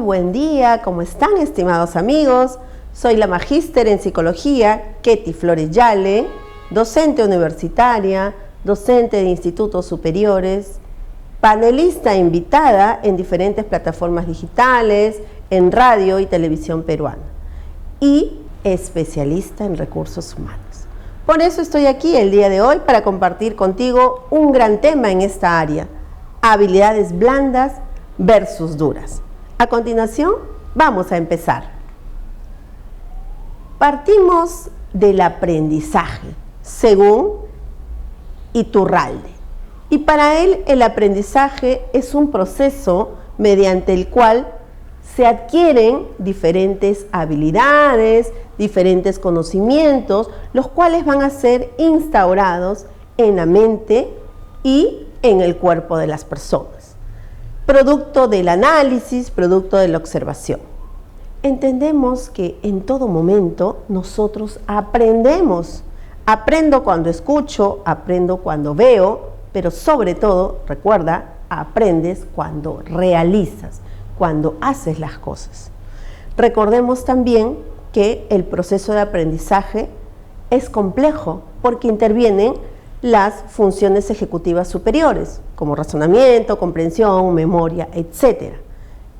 buen día, ¿cómo están, estimados amigos? Soy la magíster en psicología, Ketty Flores Yale, docente universitaria, docente de institutos superiores, panelista invitada en diferentes plataformas digitales, en radio y televisión peruana, y especialista en recursos humanos. Por eso estoy aquí el día de hoy para compartir contigo un gran tema en esta área: habilidades blandas versus duras. A continuación, vamos a empezar. Partimos del aprendizaje, según Iturralde. Y para él, el aprendizaje es un proceso mediante el cual se adquieren diferentes habilidades, diferentes conocimientos, los cuales van a ser instaurados en la mente y en el cuerpo de las personas, producto del análisis, producto de la observación. Entendemos que en todo momento nosotros aprendemos. Aprendo cuando escucho, aprendo cuando veo, pero sobre todo, recuerda, aprendes cuando realizas, cuando haces las cosas. Recordemos también que el proceso de aprendizaje es complejo porque intervienen las funciones ejecutivas superiores, como razonamiento, comprensión, memoria, etc.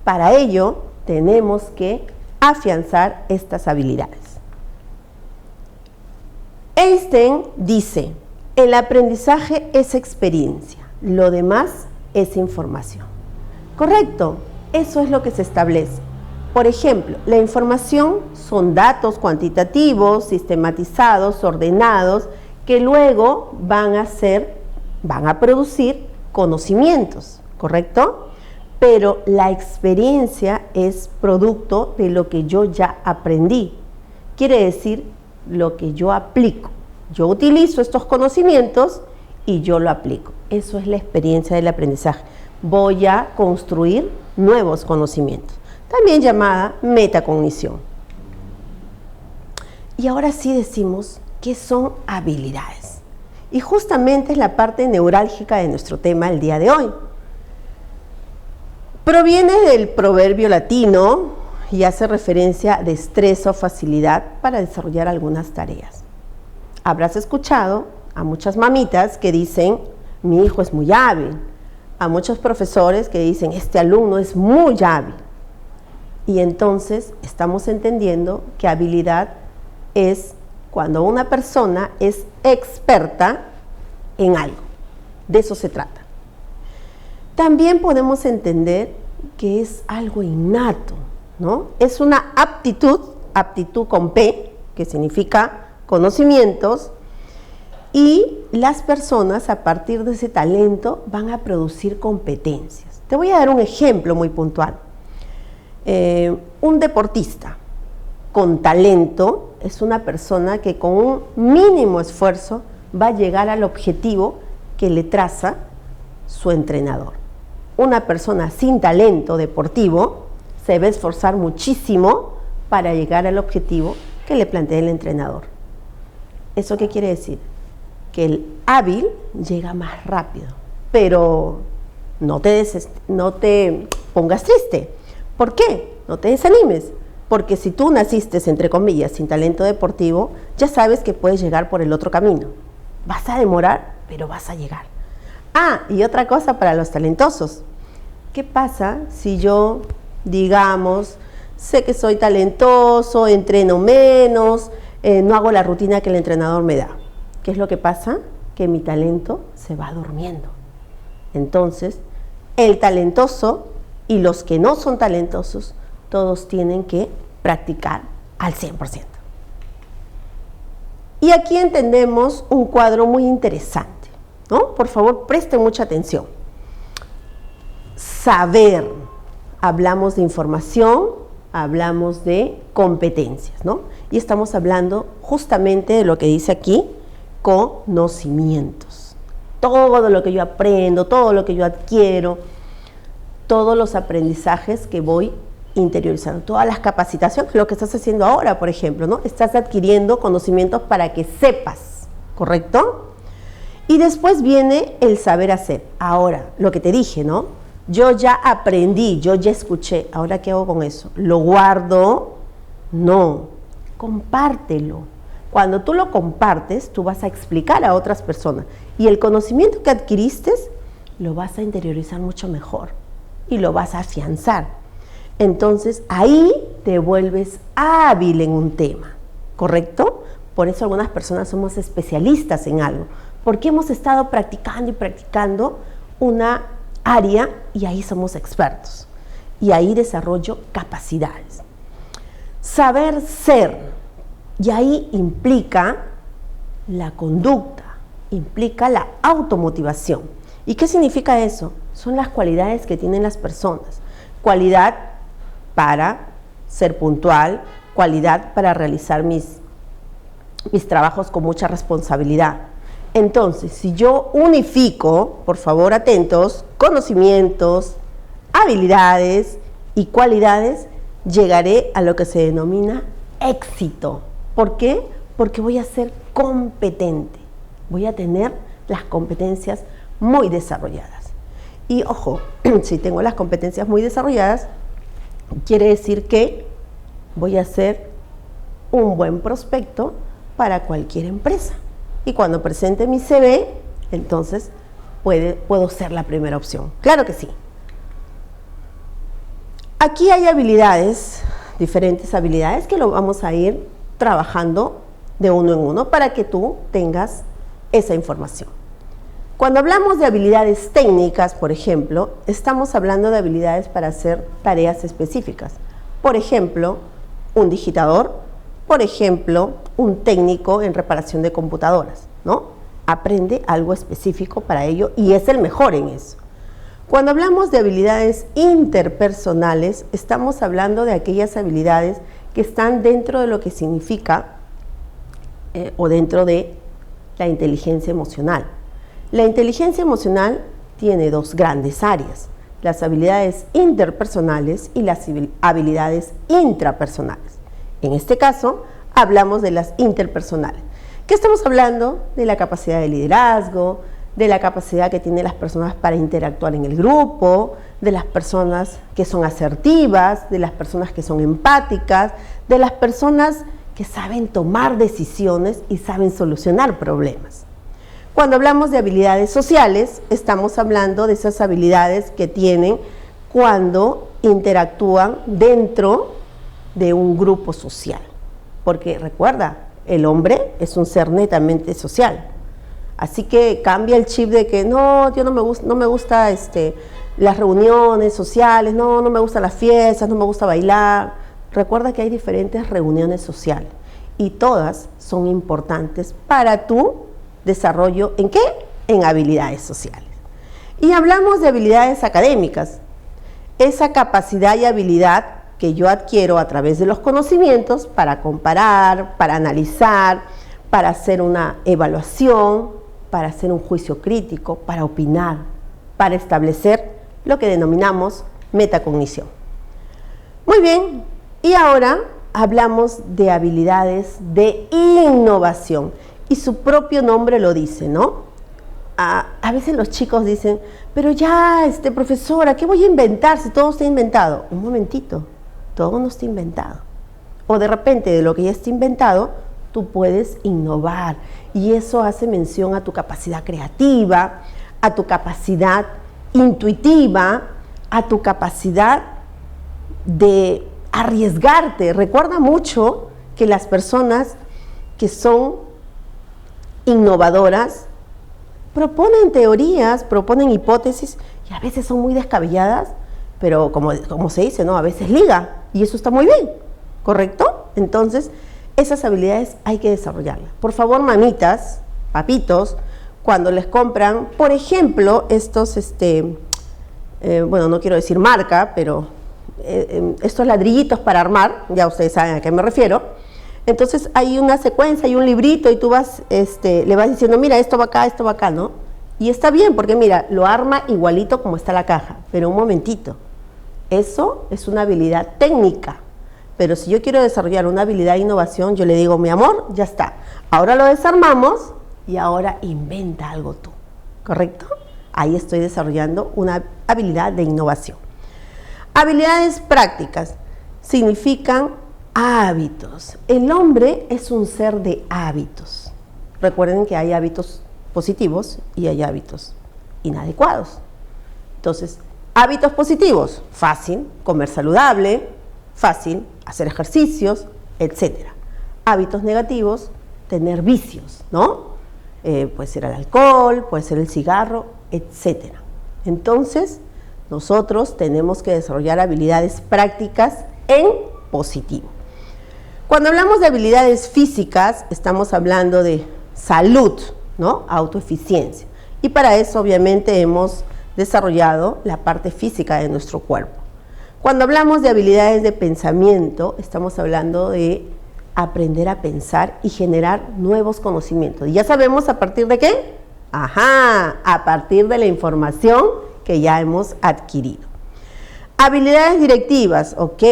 Para ello, tenemos que afianzar estas habilidades. Einstein dice: el aprendizaje es experiencia, lo demás es información. Correcto, eso es lo que se establece. Por ejemplo, la información son datos cuantitativos, sistematizados, ordenados, que luego van a producir conocimientos, ¿correcto? Pero la experiencia es producto de lo que yo ya aprendí. Quiere decir, lo que yo aplico. Yo utilizo estos conocimientos y yo lo aplico. Eso es la experiencia del aprendizaje. Voy a construir nuevos conocimientos, también llamada metacognición. Y ahora sí decimos qué son habilidades. Y justamente es la parte neurálgica de nuestro tema el día de hoy. Proviene del proverbio latino y hace referencia a destreza o facilidad para desarrollar algunas tareas. Habrás escuchado a muchas mamitas que dicen: mi hijo es muy hábil. A muchos profesores que dicen: este alumno es muy hábil. Y entonces estamos entendiendo que habilidad es cuando una persona es experta en algo. De eso se trata. También podemos entender que es algo innato, ¿no? Es una aptitud con P, que significa conocimientos, y las personas a partir de ese talento van a producir competencias. Te voy a dar un ejemplo muy puntual. Un deportista con talento es una persona que con un mínimo esfuerzo va a llegar al objetivo que le traza su entrenador. Una persona sin talento deportivo se va a esforzar muchísimo para llegar al objetivo que le plantea el entrenador. ¿Eso qué quiere decir? Que el hábil llega más rápido, pero no te pongas triste. ¿Por qué? No te desanimes, porque si tú naciste, entre comillas, sin talento deportivo, ya sabes que puedes llegar por el otro camino. Vas a demorar, pero vas a llegar. Ah, y otra cosa para los talentosos. ¿Qué pasa si yo, digamos, sé que soy talentoso, entreno menos, no hago la rutina que el entrenador me da? ¿Qué es lo que pasa? Que mi talento se va durmiendo. Entonces, el talentoso y los que no son talentosos, todos tienen que practicar al 100%. Y aquí entendemos un cuadro muy interesante, ¿no? Por favor, presten mucha atención. Saber, hablamos de información, hablamos de competencias, ¿no? Y estamos hablando justamente de lo que dice aquí: conocimientos. Todo lo que yo aprendo, todo lo que yo adquiero, todos los aprendizajes que voy interiorizando, todas las capacitaciones, lo que estás haciendo ahora, por ejemplo, ¿no? Estás adquiriendo conocimientos para que sepas, ¿correcto? Y después viene el saber hacer. Ahora, lo que te dije, ¿no? yo ya aprendí, yo ya escuché, ¿ahora qué hago con eso? ¿Lo guardo? No, compártelo. Cuando tú lo compartes, tú vas a explicar a otras personas y el conocimiento que adquiriste lo vas a interiorizar mucho mejor y lo vas a afianzar. Entonces ahí te vuelves hábil en un tema, ¿correcto? Por eso algunas personas somos especialistas en algo, porque hemos estado practicando y practicando una área y ahí somos expertos. Y ahí desarrollo capacidades. Saber ser, y ahí implica la conducta, implica la automotivación. ¿Y qué significa eso? Son las cualidades que tienen las personas. Cualidad para ser puntual, cualidad para realizar mis trabajos con mucha responsabilidad. Entonces, si yo unifico, por favor atentos, conocimientos, habilidades y cualidades, llegaré a lo que se denomina éxito. ¿Por qué? Porque voy a ser competente, voy a tener las competencias muy desarrolladas. Y ojo, si tengo las competencias muy desarrolladas, quiere decir que voy a ser un buen prospecto para cualquier empresa. Y cuando presente mi CV, entonces puedo ser la primera opción. Claro que sí. Aquí hay habilidades, diferentes habilidades que lo vamos a ir trabajando de uno en uno para que tú tengas esa información. Cuando hablamos de habilidades técnicas, por ejemplo, estamos hablando de habilidades para hacer tareas específicas. Por ejemplo, un digitador, por ejemplo, un técnico en reparación de computadoras, ¿no? Aprende algo específico para ello y es el mejor en eso. Cuando hablamos de habilidades interpersonales, estamos hablando de aquellas habilidades que están dentro de lo que significa o dentro de la inteligencia emocional. La inteligencia emocional tiene dos grandes áreas, las habilidades interpersonales y las habilidades intrapersonales. En este caso, hablamos de las interpersonales. ¿Qué estamos hablando? De la capacidad de liderazgo, de la capacidad que tienen las personas para interactuar en el grupo, de las personas que son asertivas, de las personas que son empáticas, de las personas que saben tomar decisiones y saben solucionar problemas. Cuando hablamos de habilidades sociales, estamos hablando de esas habilidades que tienen cuando interactúan dentro de un grupo social. Porque recuerda, el hombre es un ser netamente social. Así que cambia el chip de que no, yo no me gusta las reuniones sociales, no me gustan las fiestas, no me gusta bailar. Recuerda que hay diferentes reuniones sociales y todas son importantes para tu desarrollo. ¿En qué? En habilidades sociales. Y hablamos de habilidades académicas. Esa capacidad y habilidad que yo adquiero a través de los conocimientos para comparar, para analizar, para hacer una evaluación, para hacer un juicio crítico, para opinar, para establecer lo que denominamos metacognición. Muy bien, y ahora hablamos de habilidades de innovación, y su propio nombre lo dice, ¿no? A veces los chicos dicen, pero ya, profesora, ¿qué voy a inventar si todo está inventado? Un momentito, todo no está inventado. O de repente, de lo que ya está inventado, tú puedes innovar, y eso hace mención a tu capacidad creativa, a tu capacidad intuitiva, a tu capacidad de arriesgarte. Recuerda mucho que las personas que son innovadoras proponen teorías, proponen hipótesis y a veces son muy descabelladas, pero como se dice, ¿no? A veces liga, y eso está muy bien, ¿correcto? Entonces, esas habilidades hay que desarrollarlas. Por favor, mamitas, papitos, cuando les compran, por ejemplo, estos, bueno, no quiero decir marca, pero estos ladrillitos para armar, ya ustedes saben a qué me refiero. Entonces hay una secuencia, hay un librito y tú vas, le vas diciendo, mira, esto va acá, ¿no? Y está bien, porque mira, lo arma igualito como está la caja, pero un momentito, eso es una habilidad técnica. Pero si yo quiero desarrollar una habilidad de innovación, yo le digo, mi amor, ya está. Ahora lo desarmamos y ahora inventa algo tú, ¿correcto? ahí estoy desarrollando una habilidad de innovación. Habilidades prácticas significan hábitos. El hombre es un ser de hábitos. Recuerden que hay hábitos positivos y hay hábitos inadecuados. Entonces, hábitos positivos, fácil, comer saludable, fácil, hacer ejercicios, etc. Hábitos negativos, tener vicios, ¿no? Puede ser el alcohol, puede ser el cigarro, etc. Entonces, nosotros tenemos que desarrollar habilidades prácticas en positivo. Cuando hablamos de habilidades físicas, estamos hablando de salud, ¿no? Autoeficiencia. Y para eso, obviamente, hemos desarrollado la parte física de nuestro cuerpo. Cuando hablamos de habilidades de pensamiento, estamos hablando de aprender a pensar y generar nuevos conocimientos. ¿Y ya sabemos a partir de qué? A partir de la información que ya hemos adquirido. Habilidades directivas, ok.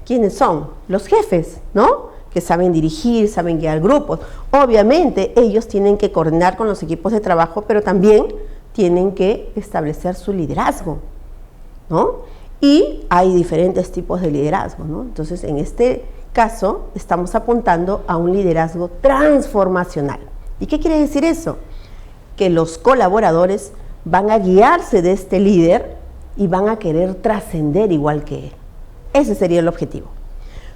¿Quiénes son? Los jefes, ¿no? Que saben dirigir, saben guiar grupos. Obviamente ellos tienen que coordinar con los equipos de trabajo, pero también tienen que establecer su liderazgo, ¿no? Y hay diferentes tipos de liderazgo, ¿no? Entonces, en este caso, estamos apuntando a un liderazgo transformacional. ¿Y qué quiere decir eso? Que los colaboradores van a guiarse de este líder y van a querer trascender igual que él. Ese sería el objetivo.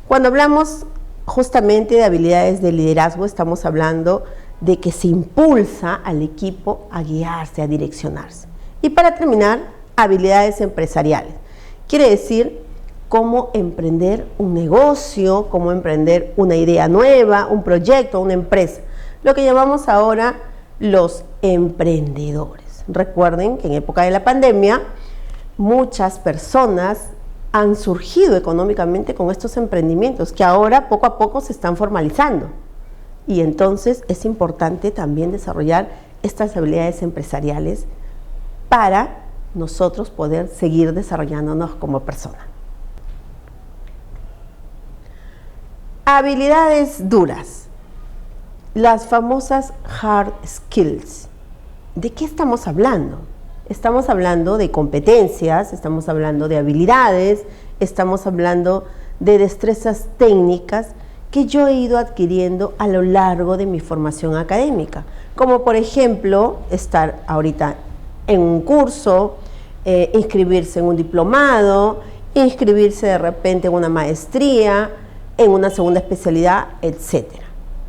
Cuando hablamos justamente de habilidades de liderazgo, estamos hablando de que se impulsa al equipo a guiarse, a direccionarse. Y para terminar, habilidades empresariales. Quiere decir cómo emprender un negocio, cómo emprender una idea nueva, un proyecto, una empresa. Lo que llamamos ahora los emprendedores. Recuerden que en época de la pandemia, muchas personas han surgido económicamente con estos emprendimientos que ahora poco a poco se están formalizando. Y entonces es importante también desarrollar estas habilidades empresariales para nosotros poder seguir desarrollándonos como personas. Habilidades duras, las famosas hard skills. ¿De qué estamos hablando? Estamos hablando de competencias, estamos hablando de habilidades, estamos hablando de destrezas técnicas que yo he ido adquiriendo a lo largo de mi formación académica, como por ejemplo estar ahorita en un curso, inscribirse en un diplomado, inscribirse de repente en una maestría, en una segunda especialidad, etc.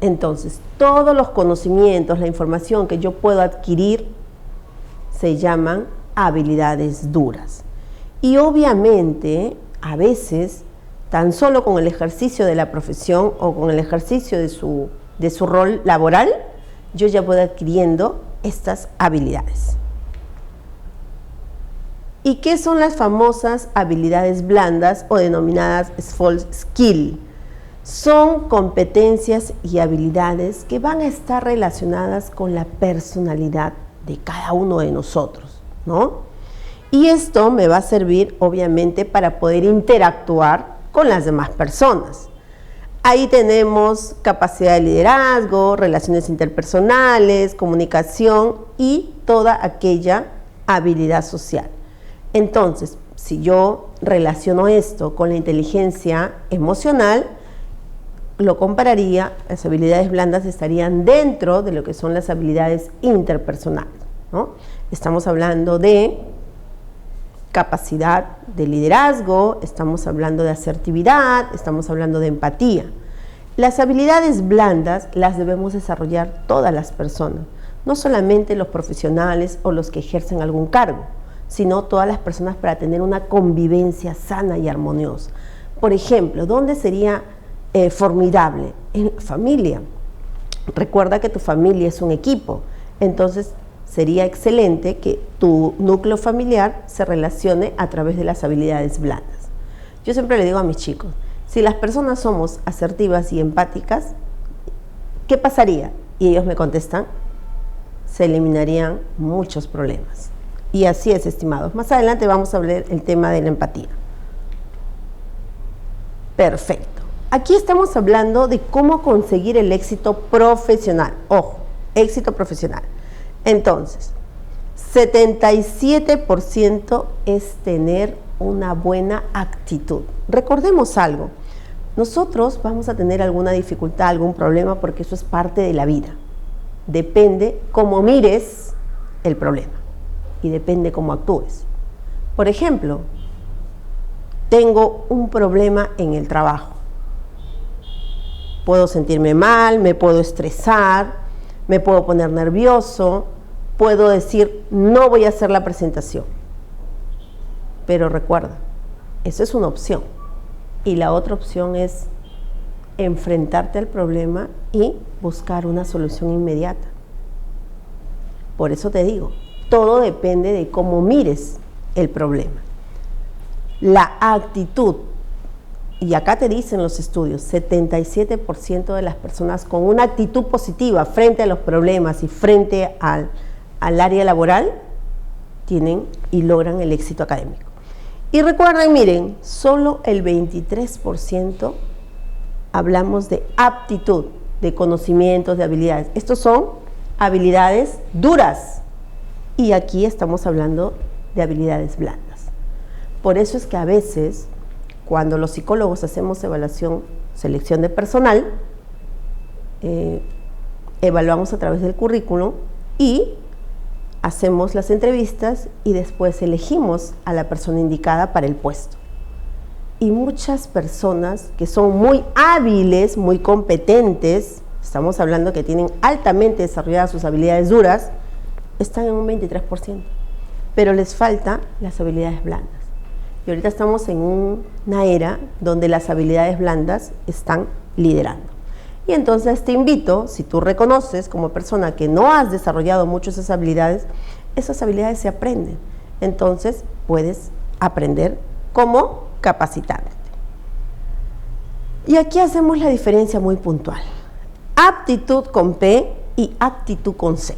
Entonces, todos los conocimientos, la información que yo puedo adquirir se llaman habilidades duras. Y obviamente, a veces, tan solo con el ejercicio de la profesión o con el ejercicio de su rol laboral, yo ya voy adquiriendo estas habilidades. ¿Y qué son las famosas habilidades blandas o denominadas soft skills? Son competencias y habilidades que van a estar relacionadas con la personalidad de cada uno de nosotros, ¿no? Y esto me va a servir, obviamente, para poder interactuar con las demás personas. Ahí tenemos capacidad de liderazgo, relaciones interpersonales, comunicación y toda aquella habilidad social. Entonces, si yo relaciono esto con la inteligencia emocional, lo compararía, las habilidades blandas estarían dentro de lo que son las habilidades interpersonales, ¿no? Estamos hablando de capacidad de liderazgo, estamos hablando de asertividad, estamos hablando de empatía. Las habilidades blandas las debemos desarrollar todas las personas, no solamente los profesionales o los que ejercen algún cargo, sino todas las personas para tener una convivencia sana y armoniosa. Por ejemplo, ¿dónde sería formidable? En la familia. Recuerda que tu familia es un equipo, entonces sería excelente que tu núcleo familiar se relacione a través de las habilidades blandas. Yo siempre le digo a mis chicos, si las personas somos asertivas y empáticas, ¿qué pasaría? Y ellos me contestan, se eliminarían muchos problemas. Y así es, estimados. Más adelante vamos a hablar el tema de la empatía. Perfecto. Aquí estamos hablando de cómo conseguir el éxito profesional. Ojo, éxito profesional. Entonces, 77% es tener una buena actitud. Recordemos algo, nosotros vamos a tener alguna dificultad, algún problema, porque eso es parte de la vida. Depende cómo mires el problema y depende cómo actúes. Por ejemplo, tengo un problema en el trabajo. Puedo sentirme mal, me puedo estresar, me puedo poner nervioso, puedo decir no voy a hacer la presentación. Pero recuerda, eso es una opción. Y la otra opción es enfrentarte al problema y buscar una solución inmediata. Por eso te digo, todo depende de cómo mires el problema. La actitud, y acá te dicen los estudios, 77% de las personas con una actitud positiva frente a los problemas y frente al área laboral tienen y logran el éxito académico. Y recuerden, miren, solo el 23% hablamos de aptitud, de conocimientos, de habilidades. Estos son habilidades duras y aquí estamos hablando de habilidades blandas. Por eso es que a veces, cuando los psicólogos hacemos selección de personal, evaluamos a través del currículum y hacemos las entrevistas y después elegimos a la persona indicada para el puesto. Y muchas personas que son muy hábiles, muy competentes, estamos hablando que tienen altamente desarrolladas sus habilidades duras, están en un 23%, pero les faltan las habilidades blandas. Y ahorita estamos en una era donde las habilidades blandas están liderando. Y entonces te invito, si tú reconoces como persona que no has desarrollado mucho esas habilidades se aprenden. Entonces puedes aprender cómo capacitarte. Y aquí hacemos la diferencia muy puntual. Aptitud con P y actitud con C.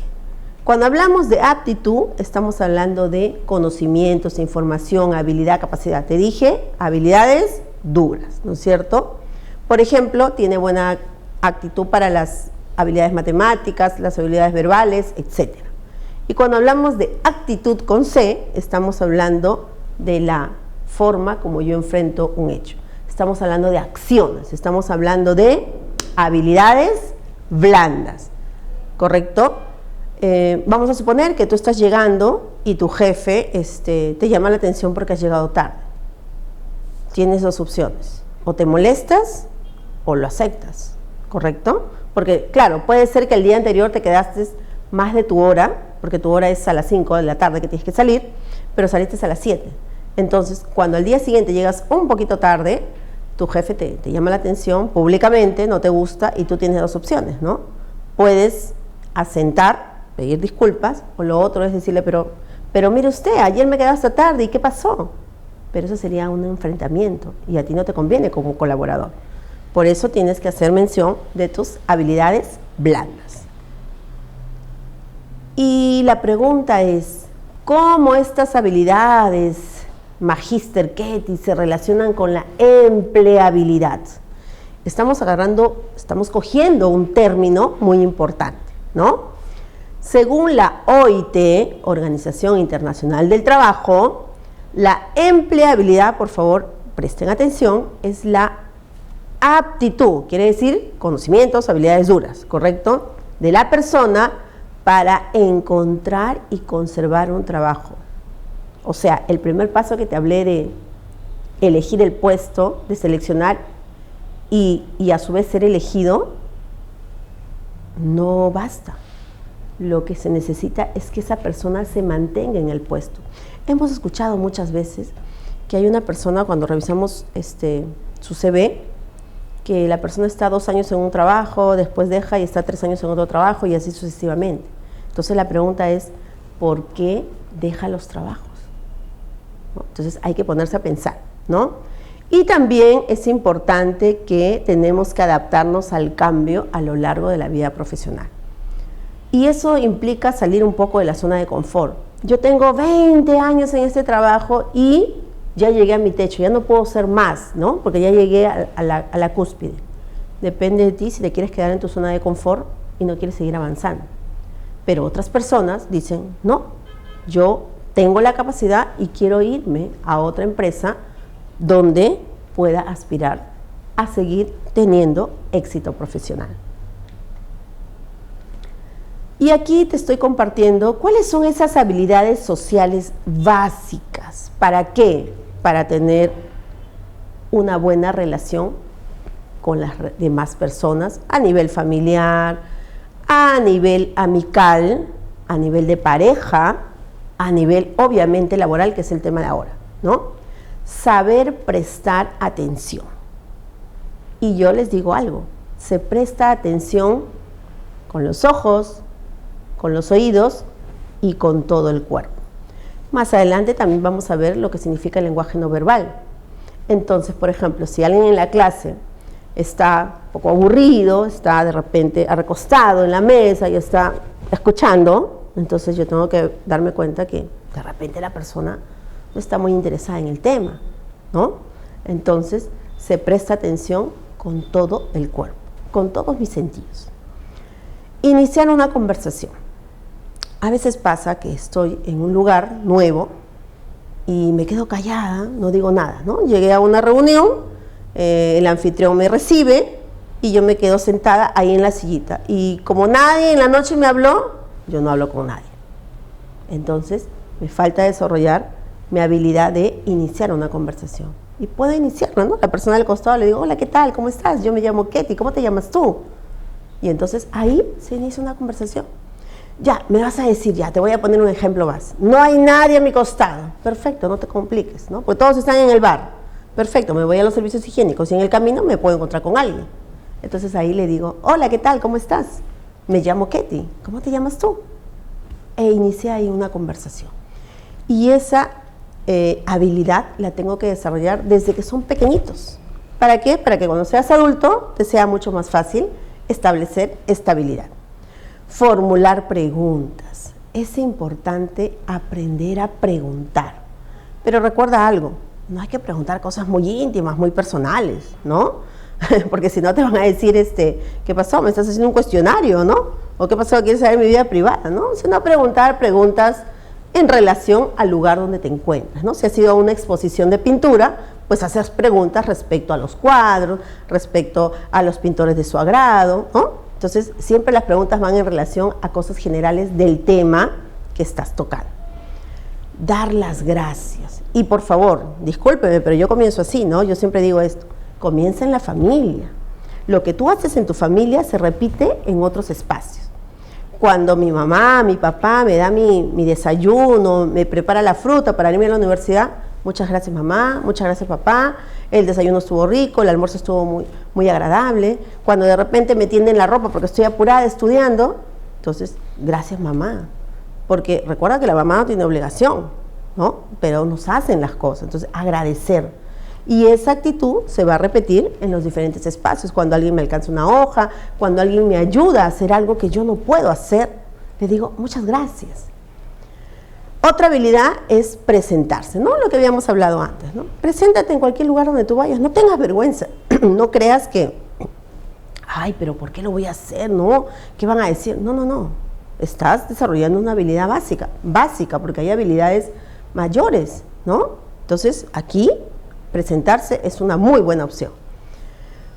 Cuando hablamos de aptitud, estamos hablando de conocimientos, información, habilidad, capacidad. Te dije, habilidades duras, ¿no es cierto? Por ejemplo, tiene buena actitud para las habilidades matemáticas, las habilidades verbales, etc. Y cuando hablamos de actitud con C, estamos hablando de la forma como yo enfrento un hecho. Estamos hablando de acciones, estamos hablando de habilidades blandas, ¿correcto? Vamos a suponer que tú estás llegando y tu jefe te llama la atención porque has llegado tarde. Tienes dos opciones, o te molestas o lo aceptas, ¿correcto? Porque claro, puede ser que el día anterior te quedaste más de tu hora, porque tu hora es a las 5 de la tarde que tienes que salir, pero saliste a las 7. Entonces, cuando al día siguiente llegas un poquito tarde, tu jefe te llama la atención públicamente, no te gusta y tú tienes dos opciones, ¿no? Puedes asentar, pedir disculpas, o lo otro es decirle, pero mire usted, ayer me quedé hasta tarde, ¿y qué pasó? Pero eso sería un enfrentamiento y a ti no te conviene como colaborador. Por eso tienes que hacer mención de tus habilidades blandas. Y la pregunta es, ¿cómo estas habilidades, Magíster Ketty, se relacionan con la empleabilidad? Estamos cogiendo un término muy importante, ¿no? Según la OIT, Organización Internacional del Trabajo, la empleabilidad, por favor, presten atención, es la aptitud, quiere decir conocimientos, habilidades duras, ¿correcto? De la persona para encontrar y conservar un trabajo. O sea, el primer paso que te hablé de elegir el puesto, de seleccionar y a su vez ser elegido, no basta. Lo que se necesita es que esa persona se mantenga en el puesto. Hemos escuchado muchas veces que hay una persona, cuando revisamos su CV, que la persona está 2 años en un trabajo, después deja y está 3 años en otro trabajo y así sucesivamente. Entonces la pregunta es, ¿por qué deja los trabajos? ¿No? Entonces hay que ponerse a pensar, ¿no? Y también es importante que tenemos que adaptarnos al cambio a lo largo de la vida profesional. Y eso implica salir un poco de la zona de confort. Yo tengo 20 años en este trabajo y ya llegué a mi techo, ya no puedo ser más, ¿no? Porque ya llegué a la cúspide. Depende de ti si te quieres quedar en tu zona de confort y no quieres seguir avanzando. Pero otras personas dicen, no, yo tengo la capacidad y quiero irme a otra empresa donde pueda aspirar a seguir teniendo éxito profesional. Y aquí te estoy compartiendo cuáles son esas habilidades sociales básicas. ¿Para qué? Para tener una buena relación con las demás personas a nivel familiar, a nivel amical, a nivel de pareja, a nivel obviamente laboral, que es el tema de ahora, ¿no? Saber prestar atención. Y yo les digo algo, se presta atención con los ojos, con los oídos y con todo el cuerpo. Más adelante también vamos a ver lo que significa el lenguaje no verbal. Entonces, por ejemplo, si alguien en la clase está un poco aburrido, está de repente recostado en la mesa y está escuchando, entonces yo tengo que darme cuenta que de repente la persona no está muy interesada en el tema, ¿no? Entonces se presta atención con todo el cuerpo, con todos mis sentidos. Iniciar una conversación. A veces pasa que estoy en un lugar nuevo y me quedo callada, no digo nada, ¿no? Llegué a una reunión, el anfitrión me recibe y yo me quedo sentada ahí en la sillita. Y como nadie en la noche me habló, yo no hablo con nadie. Entonces, me falta desarrollar mi habilidad de iniciar una conversación. Y puedo iniciarla, ¿no? La persona del costado le digo, hola, ¿qué tal? ¿Cómo estás? Yo me llamo Ketty, ¿cómo te llamas tú? Y entonces ahí se inicia una conversación. Ya, me vas a decir, ya, te voy a poner un ejemplo más. No hay nadie a mi costado. Perfecto, no te compliques, ¿no? Porque todos están en el bar. Perfecto, me voy a los servicios higiénicos y en el camino me puedo encontrar con alguien. Entonces ahí le digo, hola, ¿qué tal? ¿Cómo estás? Me llamo Ketty. ¿Cómo te llamas tú? E inicié ahí una conversación. Y esa habilidad la tengo que desarrollar desde que son pequeñitos. ¿Para qué? Para que cuando seas adulto te sea mucho más fácil establecer estabilidad. Formular preguntas. Es importante aprender a preguntar. Pero recuerda algo, no hay que preguntar cosas muy íntimas, muy personales, ¿no? Porque si no te van a decir, ¿qué pasó? ¿Me estás haciendo un cuestionario, no? ¿O qué pasó? ¿Quieres saber mi vida privada, no? Sino preguntar preguntas en relación al lugar donde te encuentras, ¿no? Si ha sido una exposición de pintura, pues hacer preguntas respecto a los cuadros, respecto a los pintores de su agrado, ¿no? Entonces, siempre las preguntas van en relación a cosas generales del tema que estás tocando. Dar las gracias. Y por favor, discúlpeme, pero yo comienzo así, ¿no? Yo siempre digo esto, comienza en la familia. Lo que tú haces en tu familia se repite en otros espacios. Cuando mi mamá, mi papá me da mi desayuno, me prepara la fruta para irme a la universidad, muchas gracias mamá, muchas gracias papá, el desayuno estuvo rico, el almuerzo estuvo muy, muy agradable. Cuando de repente me tienden la ropa porque estoy apurada estudiando, entonces, gracias mamá. Porque recuerda que la mamá no tiene obligación, ¿no? Pero nos hacen las cosas, entonces agradecer. Y esa actitud se va a repetir en los diferentes espacios. Cuando alguien me alcanza una hoja, cuando alguien me ayuda a hacer algo que yo no puedo hacer, le digo, muchas gracias. Otra habilidad es presentarse, ¿no? Lo que habíamos hablado antes, ¿no? Preséntate en cualquier lugar donde tú vayas, no tengas vergüenza, no creas que, ay, pero ¿por qué lo voy a hacer? ¿No? ¿Qué van a decir? No, no, no. Estás desarrollando una habilidad básica, porque hay habilidades mayores, ¿no? Entonces, aquí, presentarse es una muy buena opción.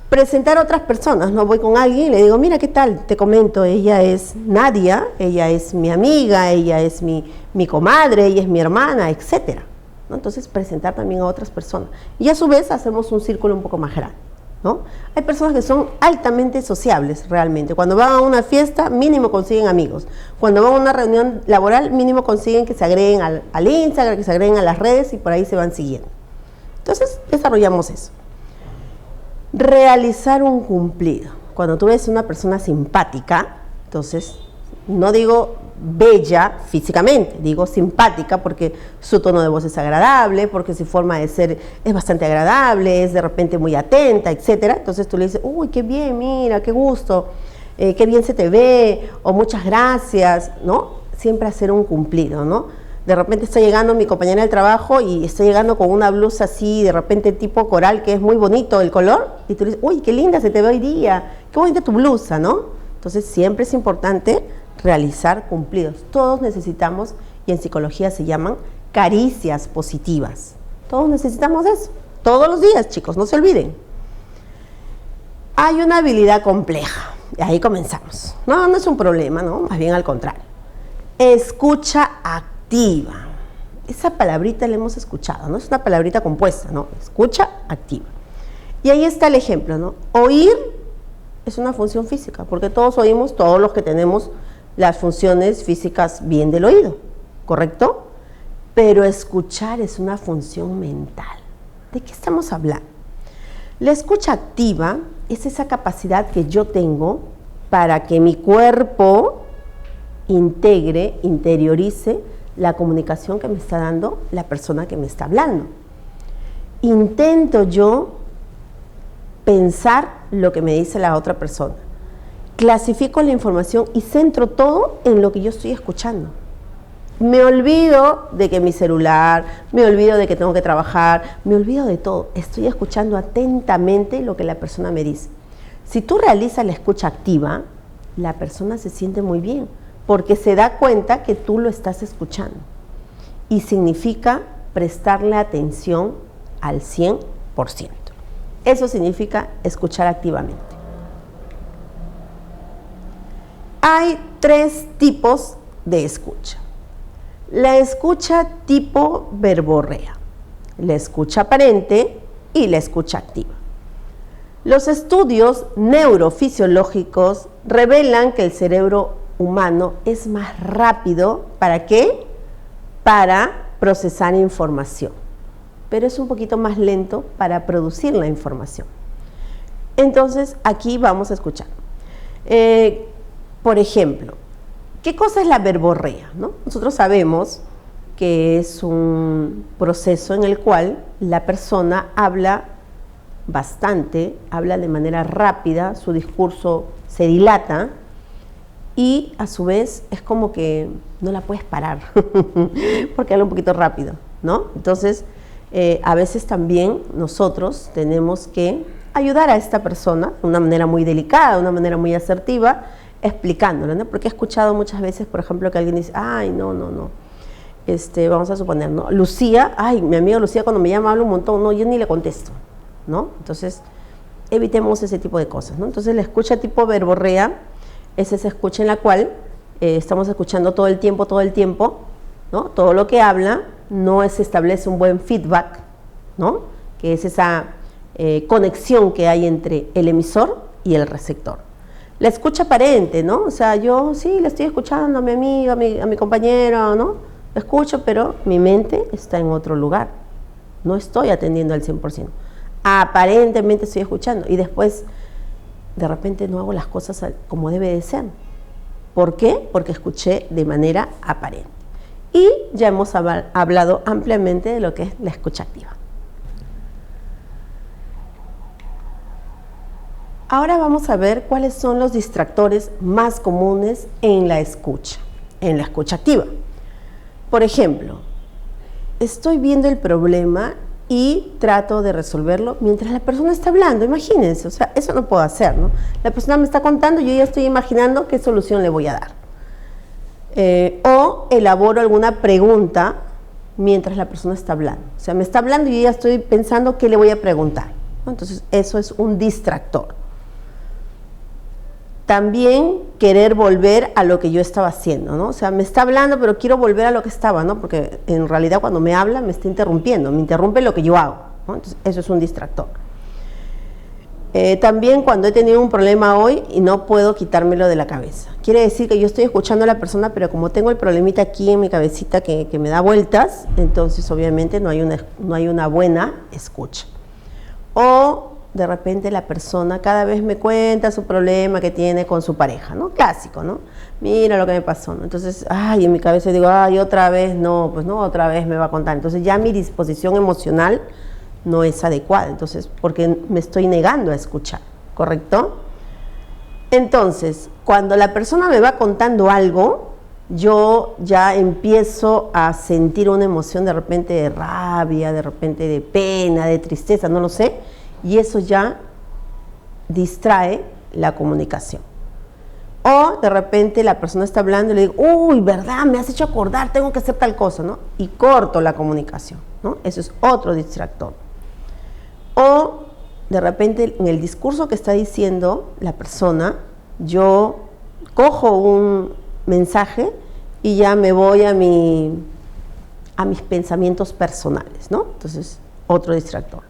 Presentar a otras personas, no voy con alguien y le digo, mira, ¿qué tal? Te comento, ella es Nadia, ella es mi amiga, ella es mi comadre, ella es mi hermana, etcétera, ¿no? Entonces, presentar también a otras personas. Y a su vez, hacemos un círculo un poco más grande, ¿no? Hay personas que son altamente sociables, realmente. Cuando van a una fiesta, mínimo consiguen amigos. Cuando van a una reunión laboral, mínimo consiguen que se agreguen al Instagram, que se agreguen a las redes y por ahí se van siguiendo. Entonces, desarrollamos eso. Realizar un cumplido. Cuando tú ves una persona simpática, entonces, no digo bella físicamente, digo simpática porque su tono de voz es agradable, porque su forma de ser es bastante agradable, es de repente muy atenta, etcétera. Entonces tú le dices, uy, qué bien, mira, qué gusto, qué bien se te ve, o muchas gracias, ¿no? Siempre hacer un cumplido, ¿no? De repente está llegando mi compañera del trabajo y está llegando con una blusa así, de repente tipo coral, que es muy bonito el color, y tú le dices, uy, qué linda se te ve hoy día, qué bonita tu blusa, ¿no? Entonces siempre es importante realizar cumplidos. Todos necesitamos y en psicología se llaman caricias positivas. Todos necesitamos eso, todos los días, chicos, no se olviden. Hay una habilidad compleja, y ahí comenzamos. No es un problema, ¿no? Más bien al contrario. Escucha activa. Esa palabrita la hemos escuchado, ¿no? Es una palabrita compuesta, ¿no? Escucha activa. Y ahí está el ejemplo, ¿no? Oír es una función física, porque todos oímos, todos los que tenemos las funciones físicas bien del oído, ¿correcto? Pero escuchar es una función mental. ¿De qué estamos hablando? La escucha activa es esa capacidad que yo tengo para que mi cuerpo interiorice la comunicación que me está dando la persona que me está hablando. Intento yo pensar lo que me dice la otra persona. Clasifico la información y centro todo en lo que yo estoy escuchando. Me olvido de que mi celular, me olvido de que tengo que trabajar, me olvido de todo. Estoy escuchando atentamente lo que la persona me dice. Si tú realizas la escucha activa, la persona se siente muy bien, porque se da cuenta que tú lo estás escuchando. Y significa prestarle atención al 100%. Eso significa escuchar activamente. Hay 3 tipos de escucha. La escucha tipo verborrea, la escucha aparente y la escucha activa. Los estudios neurofisiológicos revelan que el cerebro humano es más rápido, ¿para qué? Para procesar información, pero es un poquito más lento para producir la información. Entonces, aquí vamos a escuchar. Por ejemplo, ¿qué cosa es la verborrea, no? Nosotros sabemos que es un proceso en el cual la persona habla bastante, habla de manera rápida, su discurso se dilata y a su vez es como que no la puedes parar porque habla un poquito rápido, ¿no? Entonces, a veces también nosotros tenemos que ayudar a esta persona de una manera muy delicada, de una manera muy asertiva, explicándolo, ¿no? Porque he escuchado muchas veces, por ejemplo, que alguien dice, ay, no, vamos a suponer, ¿no? Lucía, ay, mi amiga Lucía cuando me llama habla un montón, no, yo ni le contesto, ¿no? Entonces, evitemos ese tipo de cosas, ¿no? Entonces, la escucha tipo verborrea es esa escucha en la cual estamos escuchando todo el tiempo, ¿no? Todo lo que habla, no se establece un buen feedback, ¿no? Que es esa conexión que hay entre el emisor y el receptor. La escucha aparente, ¿no? O sea, yo sí le estoy escuchando a mi amiga, a mi compañero, ¿no? Lo escucho, pero mi mente está en otro lugar. No estoy atendiendo al 100%. Aparentemente estoy escuchando y después, de repente, no hago las cosas como debe de ser. ¿Por qué? Porque escuché de manera aparente. Y ya hemos hablado ampliamente de lo que es la escucha activa. Ahora vamos a ver cuáles son los distractores más comunes en la escucha activa. Por ejemplo, estoy viendo el problema y trato de resolverlo mientras la persona está hablando. Imagínense, o sea, eso no puedo hacer, ¿no? La persona me está contando y yo ya estoy imaginando qué solución le voy a dar. O elaboro alguna pregunta mientras la persona está hablando. O sea, me está hablando y yo ya estoy pensando qué le voy a preguntar, ¿no? Entonces, eso es un distractor. También querer volver a lo que yo estaba haciendo, ¿no? O sea, me está hablando, pero quiero volver a lo que estaba, ¿no? Porque en realidad cuando me habla me está interrumpiendo, me interrumpe lo que yo hago, ¿no? Entonces, eso es un distractor. También cuando he tenido un problema hoy y no puedo quitármelo de la cabeza. Quiere decir que yo estoy escuchando a la persona, pero como tengo el problemita aquí en mi cabecita que me da vueltas, entonces obviamente no hay una buena escucha. O de repente la persona cada vez me cuenta su problema que tiene con su pareja, ¿no? Clásico, ¿no? Mira lo que me pasó, ¿no? Entonces, ay, en mi cabeza digo, ay, otra vez, no, pues no, otra vez me va a contar. Entonces ya mi disposición emocional no es adecuada, entonces, porque me estoy negando a escuchar, ¿correcto? Entonces, cuando la persona me va contando algo, yo ya empiezo a sentir una emoción de repente de rabia, de repente de pena, de tristeza, no lo sé, y eso ya distrae la comunicación. O de repente la persona está hablando y le digo, uy, ¿verdad? Me has hecho acordar, tengo que hacer tal cosa, ¿no? Y corto la comunicación, ¿no? Eso es otro distractor. O de repente en el discurso que está diciendo la persona, yo cojo un mensaje y ya me voy a mis pensamientos personales, ¿no? Entonces, otro distractor.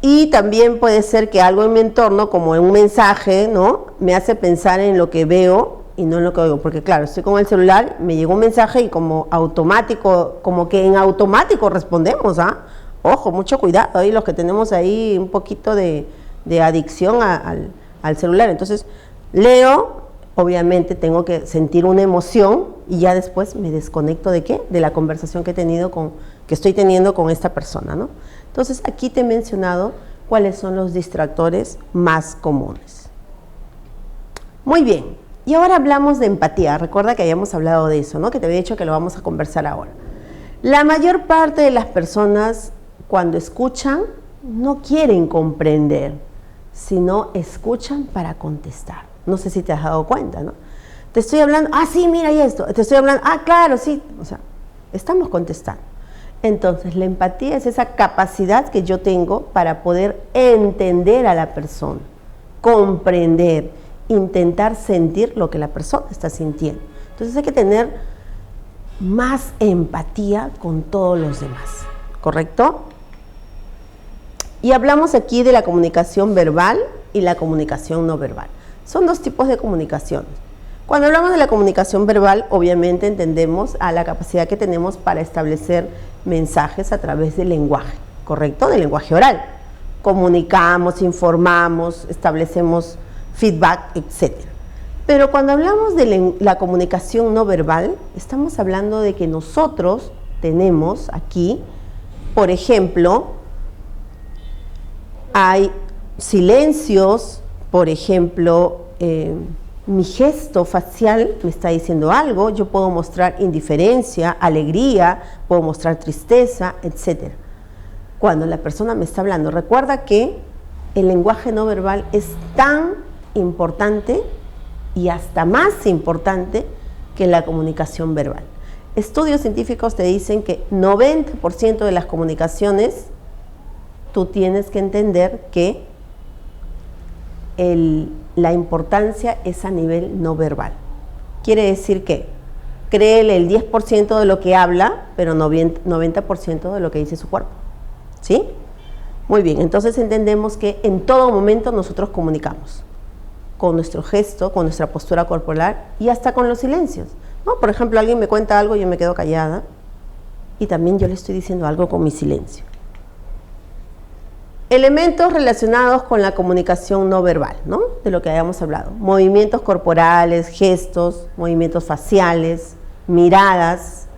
Y también puede ser que algo en mi entorno, como en un mensaje, ¿no?, me hace pensar en lo que veo y no en lo que oigo. Porque claro, estoy con el celular, me llegó un mensaje y como que en automático respondemos, ¿ah? Ojo, mucho cuidado, ahí los que tenemos ahí un poquito de adicción al celular. Entonces, leo, obviamente tengo que sentir una emoción y ya después me desconecto ¿de qué? De la conversación que estoy teniendo con esta persona, ¿no? Entonces, aquí te he mencionado cuáles son los distractores más comunes. Muy bien, y ahora hablamos de empatía. Recuerda que habíamos hablado de eso, ¿no? Que te había dicho que lo vamos a conversar ahora. La mayor parte de las personas, cuando escuchan, no quieren comprender, sino escuchan para contestar. No sé si te has dado cuenta, ¿no? Te estoy hablando, sí, mira y esto. Te estoy hablando, claro, sí. O sea, estamos contestando. Entonces, la empatía es esa capacidad que yo tengo para poder entender a la persona, comprender, intentar sentir lo que la persona está sintiendo. Entonces, hay que tener más empatía con todos los demás, ¿correcto? Y hablamos aquí de la comunicación verbal y la comunicación no verbal. Son dos tipos de comunicaciones. Cuando hablamos de la comunicación verbal, obviamente entendemos a la capacidad que tenemos para establecer mensajes a través del lenguaje, ¿correcto? Del lenguaje oral. Comunicamos, informamos, establecemos feedback, etc. Pero cuando hablamos de la comunicación no verbal, estamos hablando de que nosotros tenemos aquí, por ejemplo, hay silencios, por ejemplo, mi gesto facial me está diciendo algo, yo puedo mostrar indiferencia, alegría, puedo mostrar tristeza, etc. Cuando la persona me está hablando, recuerda que el lenguaje no verbal es tan importante y hasta más importante que la comunicación verbal. Estudios científicos te dicen que 90% de las comunicaciones tú tienes que entender que la importancia es a nivel no verbal. Quiere decir que créele el 10% de lo que habla, pero 90% de lo que dice su cuerpo. ¿Sí? Muy bien, entonces entendemos que en todo momento nosotros comunicamos con nuestro gesto, con nuestra postura corporal y hasta con los silencios, ¿no? Por ejemplo, alguien me cuenta algo y yo me quedo callada y también yo le estoy diciendo algo con mi silencio. Elementos relacionados con la comunicación no verbal, ¿no? De lo que habíamos hablado. Movimientos corporales, gestos, movimientos faciales, miradas,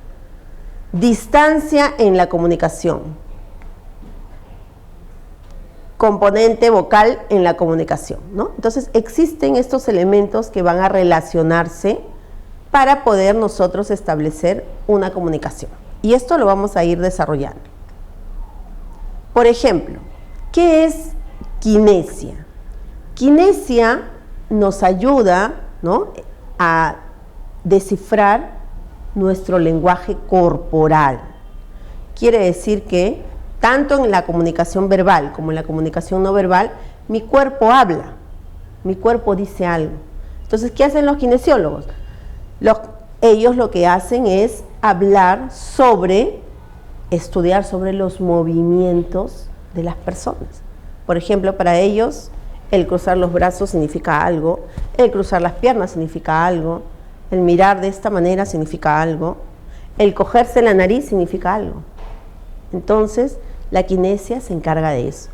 distancia en la comunicación, componente vocal en la comunicación, ¿no? Entonces, existen estos elementos que van a relacionarse para poder nosotros establecer una comunicación. Y esto lo vamos a ir desarrollando. Por ejemplo, ¿qué es kinesia? Kinesia nos ayuda, ¿no?, a descifrar nuestro lenguaje corporal. Quiere decir que tanto en la comunicación verbal como en la comunicación no verbal, mi cuerpo habla, mi cuerpo dice algo. Entonces, ¿qué hacen los kinesiólogos? Ellos lo que hacen es estudiar sobre los movimientos de las personas. Por ejemplo, para ellos, el cruzar los brazos significa algo, el cruzar las piernas significa algo, el mirar de esta manera significa algo, el cogerse la nariz significa algo. Entonces, la kinesia se encarga de eso.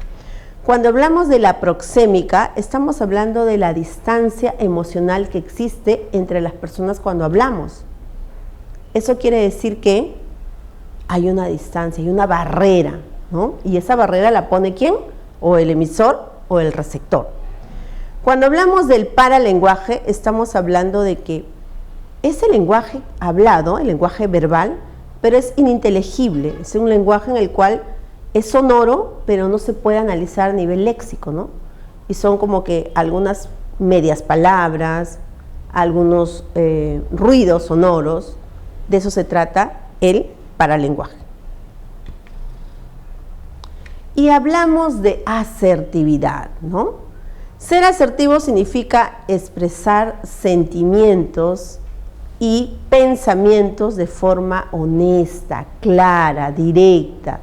Cuando hablamos de la proxémica, estamos hablando de la distancia emocional que existe entre las personas cuando hablamos. Eso quiere decir que hay una distancia, hay una barrera, ¿no? Y esa barrera la pone ¿quién? O el emisor o el receptor. Cuando hablamos del paralenguaje, estamos hablando de que ese lenguaje hablado, el lenguaje verbal, pero es ininteligible, es un lenguaje en el cual es sonoro, pero no se puede analizar a nivel léxico, ¿no? Y son como que algunas medias palabras, algunos ruidos sonoros. De eso se trata el paralenguaje. Y hablamos de asertividad, ¿no? Ser asertivo significa expresar sentimientos y pensamientos de forma honesta, clara, directa.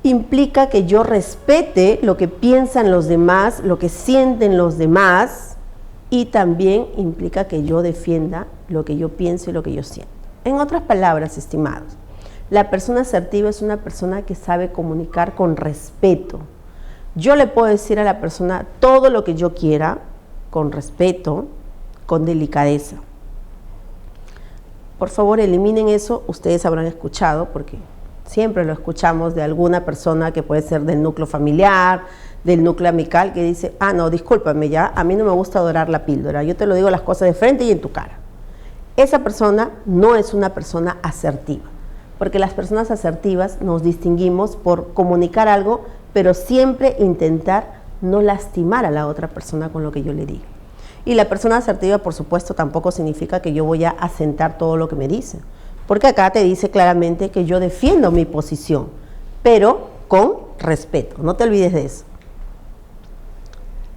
Implica que yo respete lo que piensan los demás, lo que sienten los demás, y también implica que yo defienda lo que yo pienso y lo que yo siento. En otras palabras, estimados, la persona asertiva es una persona que sabe comunicar con respeto. Yo le puedo decir a la persona todo lo que yo quiera, con respeto, con delicadeza. Por favor, eliminen eso, ustedes habrán escuchado, porque siempre lo escuchamos de alguna persona que puede ser del núcleo familiar, del núcleo amical, que dice, no, discúlpame ya, a mí no me gusta dorar la píldora, yo te lo digo las cosas de frente y en tu cara. Esa persona no es una persona asertiva, porque las personas asertivas nos distinguimos por comunicar algo, pero siempre intentar no lastimar a la otra persona con lo que yo le diga. Y la persona asertiva, por supuesto, tampoco significa que yo voy a asentar todo lo que me dice, porque acá te dice claramente que yo defiendo mi posición, pero con respeto, no te olvides de eso.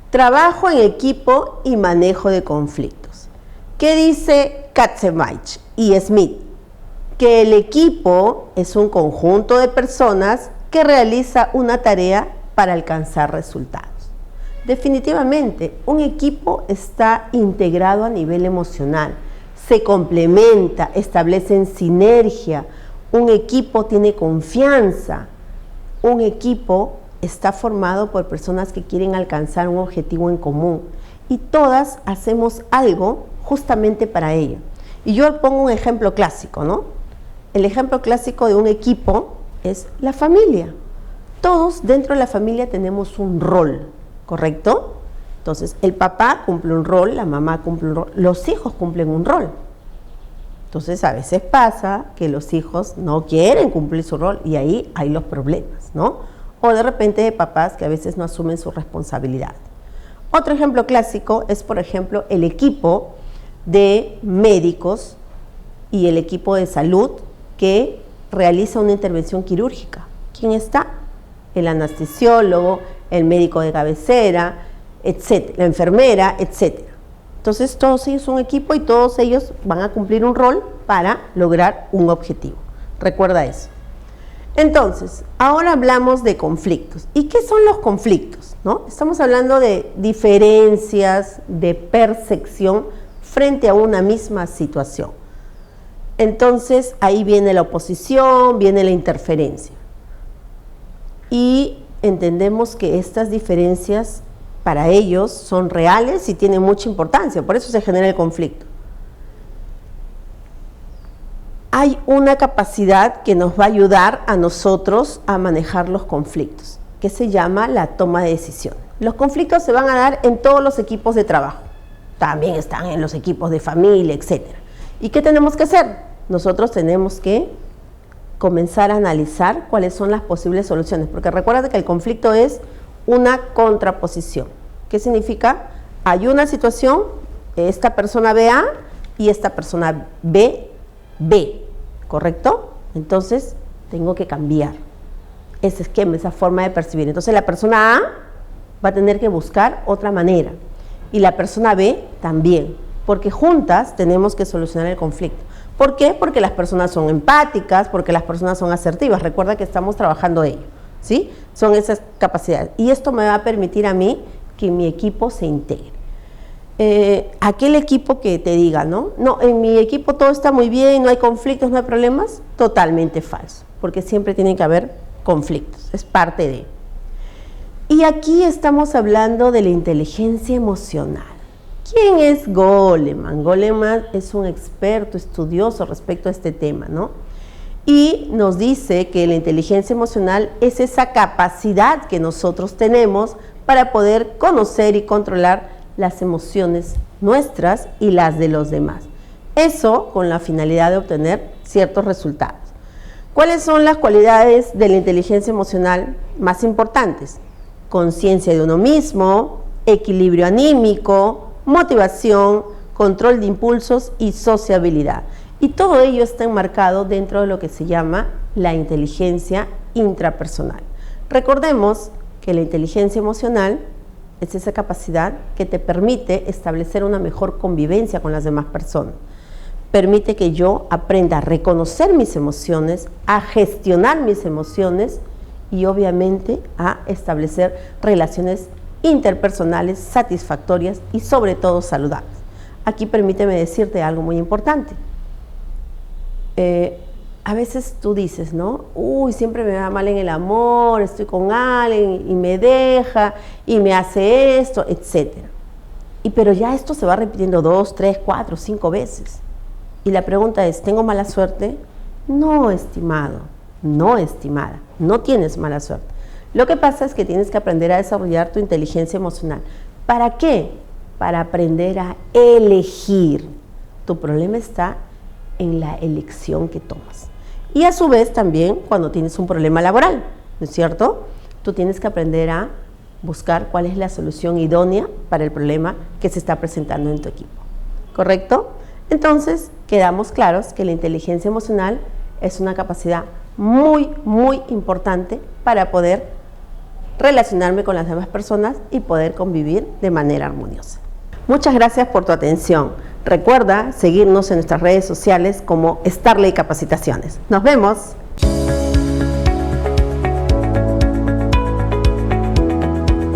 Trabajo en equipo y manejo de conflictos. ¿Qué dice Katzenbach y Smith? Que el equipo es un conjunto de personas que realiza una tarea para alcanzar resultados. Definitivamente, un equipo está integrado a nivel emocional, se complementa, establecen sinergia, un equipo tiene confianza, un equipo está formado por personas que quieren alcanzar un objetivo en común y todas hacemos algo justamente para ello. Y yo pongo un ejemplo clásico, ¿no? El ejemplo clásico de un equipo es la familia. Todos dentro de la familia tenemos un rol, ¿correcto? Entonces, el papá cumple un rol, la mamá cumple un rol, los hijos cumplen un rol. Entonces, a veces pasa que los hijos no quieren cumplir su rol y ahí hay los problemas, ¿no? O de repente de papás que a veces no asumen su responsabilidad. Otro ejemplo clásico es, por ejemplo, el equipo de médicos y el equipo de salud que realiza una intervención quirúrgica. ¿Quién está? El anestesiólogo, el médico de cabecera, etcétera, la enfermera, etcétera. Entonces, todos ellos son un equipo y todos ellos van a cumplir un rol para lograr un objetivo. Recuerda eso. Entonces, ahora hablamos de conflictos. ¿Y qué son los conflictos? ¿No? Estamos hablando de diferencias, de percepción frente a una misma situación. Entonces, ahí viene la oposición, viene la interferencia. Y entendemos que estas diferencias para ellos son reales y tienen mucha importancia, por eso se genera el conflicto. Hay una capacidad que nos va a ayudar a nosotros a manejar los conflictos, que se llama la toma de decisiones. Los conflictos se van a dar en todos los equipos de trabajo, también están en los equipos de familia, etc. ¿Y qué tenemos que hacer? Nosotros tenemos que comenzar a analizar cuáles son las posibles soluciones, porque recuerda que el conflicto es una contraposición. ¿Qué significa? Hay una situación, esta persona ve A y esta persona ve B. ¿Correcto? Entonces, tengo que cambiar ese esquema, esa forma de percibir. Entonces, la persona A va a tener que buscar otra manera y la persona B también, porque juntas tenemos que solucionar el conflicto. ¿Por qué? Porque las personas son empáticas, porque las personas son asertivas. Recuerda que estamos trabajando ello, ¿sí? Son esas capacidades. Y esto me va a permitir a mí que mi equipo se integre. Aquel equipo que te diga, no, en mi equipo todo está muy bien, no hay conflictos, no hay problemas, totalmente falso, porque siempre tiene que haber conflictos, es parte de. Y aquí estamos hablando de la inteligencia emocional. ¿Quién es Goleman? Goleman es un experto, estudioso respecto a este tema, ¿no? Y nos dice que la inteligencia emocional es esa capacidad que nosotros tenemos para poder conocer y controlar las emociones nuestras y las de los demás. Eso con la finalidad de obtener ciertos resultados. ¿Cuáles son las cualidades de la inteligencia emocional más importantes? Conciencia de uno mismo, equilibrio anímico, motivación, control de impulsos y sociabilidad. Y todo ello está enmarcado dentro de lo que se llama la inteligencia intrapersonal. Recordemos que la inteligencia emocional es esa capacidad que te permite establecer una mejor convivencia con las demás personas. Permite que yo aprenda a reconocer mis emociones, a gestionar mis emociones y obviamente a establecer relaciones interpersonales satisfactorias y sobre todo saludables. Aquí permíteme decirte algo muy importante. A veces tú dices, ¿no? Uy, siempre me va mal en el amor, estoy con alguien y me deja y me hace esto, etc. Pero ya esto se va repitiendo 2, 3, 4, 5 veces. Y la pregunta es, ¿tengo mala suerte? No, estimado, no, estimada, no tienes mala suerte. Lo que pasa es que tienes que aprender a desarrollar tu inteligencia emocional. ¿Para qué? Para aprender a elegir. Tu problema está en la elección que tomas. Y a su vez también cuando tienes un problema laboral, ¿no es cierto? Tú tienes que aprender a buscar cuál es la solución idónea para el problema que se está presentando en tu equipo. ¿Correcto? Entonces, quedamos claros que la inteligencia emocional es una capacidad muy, muy importante para poder relacionarme con las demás personas y poder convivir de manera armoniosa. Muchas gracias por tu atención. Recuerda seguirnos en nuestras redes sociales como Starley Capacitaciones. Nos vemos.